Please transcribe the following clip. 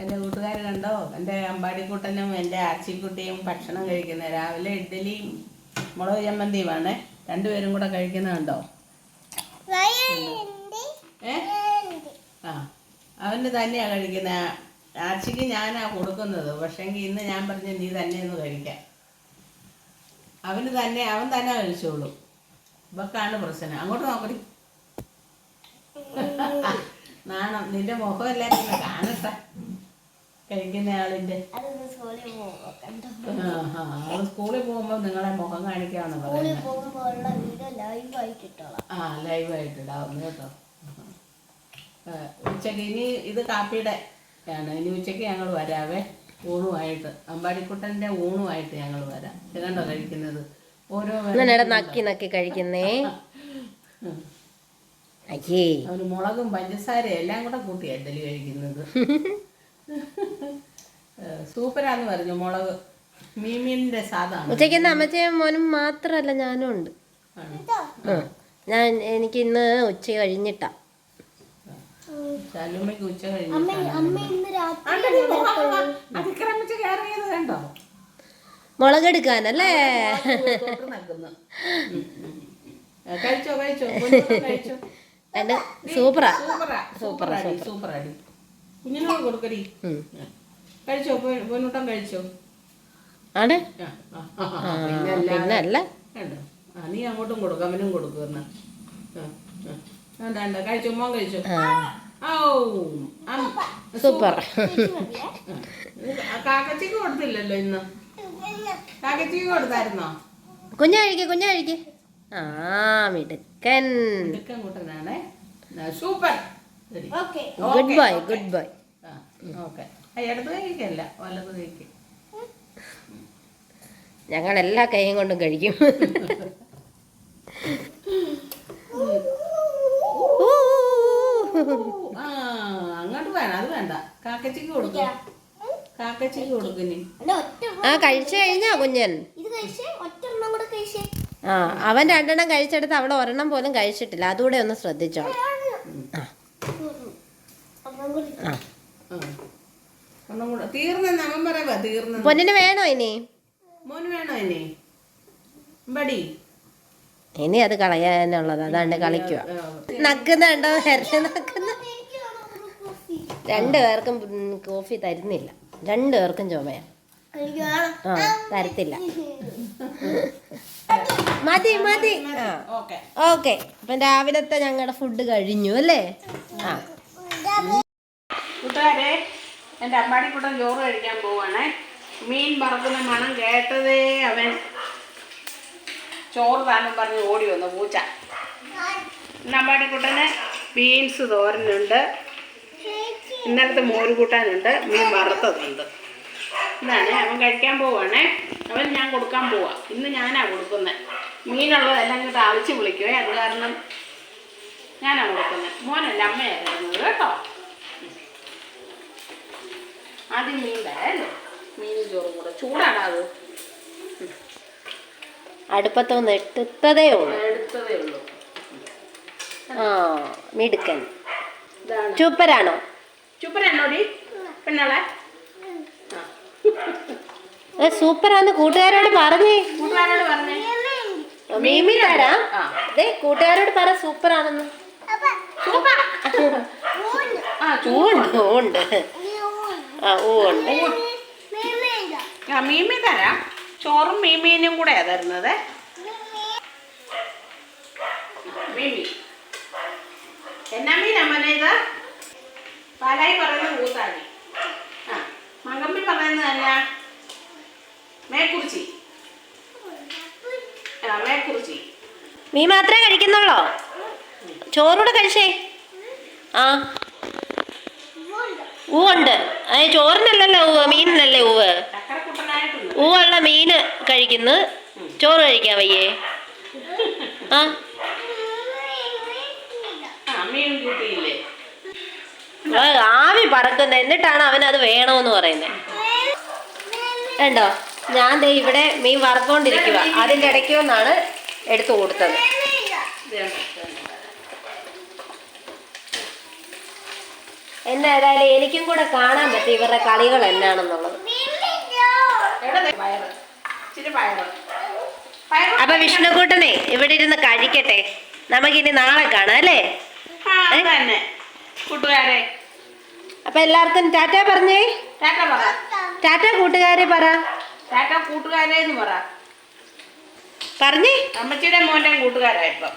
എൻ്റെ കൂട്ടുകാർ കണ്ടോ? എൻ്റെ അമ്പാടിക്കുട്ടനും എൻ്റെ ആച്ചിക്കുട്ടിയും ഭക്ഷണം കഴിക്കുന്നത്. രാവിലെ ഇഡ്ഡലിയും മുളക് ചമ്മന്തിയുമാണ്. രണ്ടുപേരും കൂടെ കഴിക്കുന്നത് കണ്ടോ? ആ, അവന് തന്നെയാണ് കഴിക്കുന്നത്. ആച്ചിക്ക് ഞാനാ കൊടുക്കുന്നത്. പക്ഷേങ്കിൽ ഇന്ന് ഞാൻ പറഞ്ഞു നീ തന്നെ ഒന്ന് കഴിക്കാം. അവൻ തന്നെ കഴിച്ചോളൂ. ഇവക്കാണ് പ്രശ്നം. അങ്ങോട്ട് നോക്കടി. നാണം. നിന്റെ മുഖം എല്ലാവരും ഒന്ന് കാണട്ടെ. കഴിക്കുന്ന ആളിന്റെ അവൾ സ്കൂളിൽ പോകുമ്പോ നിങ്ങളെ മുഖം കാണിക്കാന്ന് പറയുന്നത്. ലൈവായിട്ടിടാവുന്നു കേട്ടോ. ഉച്ചക്ക് ഇനി ഇത് കാപ്പിയുടെ ആണ്. ഇനി ഉച്ചക്ക് ഞങ്ങൾ വരാവേ. ഊണുമായിട്ട് അമ്പാടിക്കുട്ടൻ്റെ ഊണുമായിട്ട് ഞങ്ങൾ വരാം. കണ്ടോ കഴിക്കുന്നത്? ഓരോ നക്കി നക്കി കഴിക്കുന്നേ. അവന് മുളകും പഞ്ചസാരയും എല്ലാം കൂടെ കൂട്ടി ഇഡ്ഡലി കഴിക്കുന്നത്. സൂപ്പറാന്ന് പറഞ്ഞു. മുളക് മീമീന്റെ സാധാരണ. ഉച്ചയ്ക്ക് അമ്മച്ചയും മോനും മാത്രല്ല ഞാനും ഉണ്ട്. എനിക്ക് ഇന്ന് ഉച്ച കഴിഞ്ഞിട്ടാ. ശാലുമ്മയ്ക്ക് ഉച്ച കണ്ടോ? മുളകെടുക്കാനല്ലേ? കഴിച്ചോ കഴിച്ചോ കഴിച്ചോ. സൂപ്പറാ സൂപ്പറാ സൂപ്പറാടി. കുഞ്ഞിനോട് കൊടുക്കടി. കഴിച്ചോ പൊന്നൂട്ടം കഴിച്ചോ? ആണ് പിന്നല്ല. നീ അങ്ങോട്ടും കൊടുക്കും അവനും കൊടുക്കും. കഴിച്ചോ മോൻ കഴിച്ചോ. സൂപ്പർ. കാക്കച്ചിക്ക് കൊടുത്തില്ലല്ലോ ഇന്ന്. കാക്കച്ചിക്ക് കൊടുത്തായിരുന്നോ? കുഞ്ഞഴിക്ക്. ആ മിടുക്കൻ കൂട്ടനാണേ. സൂപ്പർ. Good boy. ഓക്കെ. ഇടത് കഴിക്കല്ല വലത് കഴിക്കും. ഞങ്ങൾ എല്ലാ കൈയും കൊണ്ടും കഴിക്കും. അങ്ങോട്ട് വേണം. അത് വേണ്ട. കാക്കച്ചിക്ക് കൊടുക്കും. കാക്കച്ചിക്ക് കൊടുക്കും. കഴിച്ചു കഴിഞ്ഞാ കുഞ്ഞൻ. അവൻ 2 എണ്ണം കഴിച്ചെടുത്ത് അവിടെ 1 എണ്ണം പോലും കഴിച്ചിട്ടില്ല. അതുകൂടെ ഒന്ന് ശ്രദ്ധിച്ചോ. പൊന്നിന് വേണോ ഇനി? ഇനി അത് കളയാനുള്ളത്. അതാണ്ട് കളിക്കുക. നക്കുന്നുണ്ടോ? നക്കുന്ന 2 പേർക്കും കോഫി തരുന്നില്ല. 2 പേർക്കും ചുമയാ. തരത്തില്ല. മതി. ഓക്കെ. അപ്പം രാവിലത്തെ ഞങ്ങളുടെ ഫുഡ് കഴിഞ്ഞു അല്ലേ? കൂട്ടുകാരെ, എൻ്റെ അമ്പാടിക്കുട്ടൻ ചോറ് കഴിക്കാൻ പോവാണേ. മീൻ പറക്കുന്ന മണം കേട്ടതേ അവൻ ചോറ് താനും പറഞ്ഞ് ഓടി വന്നു പൂച്ച. അമ്പാടിക്കുട്ടന് ബീൻസ് തോരനുണ്ട്, ഇന്നലത്തെ മോര് കൂട്ടാനുണ്ട്, മീൻ വറുത്തതുണ്ട്. ഇതാണ് അവൻ കഴിക്കാൻ പോവാണേ. അവൻ ഞാൻ കൊടുക്കാൻ പോവാ. ഇന്ന് ഞാനാ കൊടുക്കുന്നത്. മീനുള്ളതെല്ലാം ഇങ്ങോട്ട് ആവശ്യം വിളിക്കുവേ. അത് കാരണം ഞാനാ കൊടുക്കുന്നത്. മോനല്ല അമ്മയായിരുന്നു കേട്ടോ. ആദ്യം മീൻ തരാമല്ലോ. മീനും ചോറും കൂടെ ചൂടാണ്. അത് അടുപ്പത്തൊന്ന് എടുത്തതേ ഉള്ളൂ. മിടുക്കൻ. സൂപ്പറാണോ? സൂപ്പറാണോടി പെണ്ണോളെ? സൂപ്പറാന്ന് കൂട്ടുകാരോട് പറഞ്ഞേ. മീമി തരാം. കൂട്ടുകാരോട് പറ സൂപ്പറാണെന്ന്. ഉണ്ട്. മീമി തരാം. ചോറും മീമീനും കൂടെ തരുന്നത്. മീമി എന്നാ മീനാ മോനെ ഇത്? പാലായി പറയുന്നത് കൂത്താടി. മങ്കമ്പി പറയുന്നതല്ല മേക്കുറിച്ചി. മീൻ മാത്രമേ കഴിക്കുന്നുള്ളോ? ചോറൂടെ കഴിച്ചേ. ഊവുണ്ട്. ചോറിനല്ലല്ലോ ഊവ്, മീനിനല്ലേ ഊവ്. ഊവുള്ള മീന് കഴിക്കുന്നു. ചോറ് കഴിക്കാൻ വയ്യേ? ആവി പറക്കുന്ന. എന്നിട്ടാണ് അവനത് വേണമെന്ന് പറയുന്നത്. കണ്ടോ? ഞാൻ ദേ ഇവിടെ മീൻ വറുത്തോണ്ടിരിക്കുക. അതിൻ്റെ ഇടയ്ക്കൊന്നാണ് എടുത്തു കൊടുത്തത്. എന്നായാലും എനിക്കും കൂടെ കാണാൻ പറ്റും ഇവരുടെ കളികൾ എന്നാണെന്നുള്ളത്. അപ്പൊ വിഷ്ണുക്കൂട്ടനെ ഇവിടെ ഇരുന്ന് കഴിക്കട്ടെ. നമുക്കിനി നാളെ കാണാം അല്ലേ? കൂട്ടുകാരെ, അപ്പൊ എല്ലാവർക്കും ടാറ്റ പറഞ്ഞേ. ടാറ്റ പറ. ടാറ്റ കൂട്ടുകാരെ പറ. ടാറ്റ കൂട്ടുകാരെ എന്ന് പറ. പറഞ്ഞേ. അമ്മച്ചിയുടെ മോൻ്റെ കൂട്ടുകാരായിപ്പം.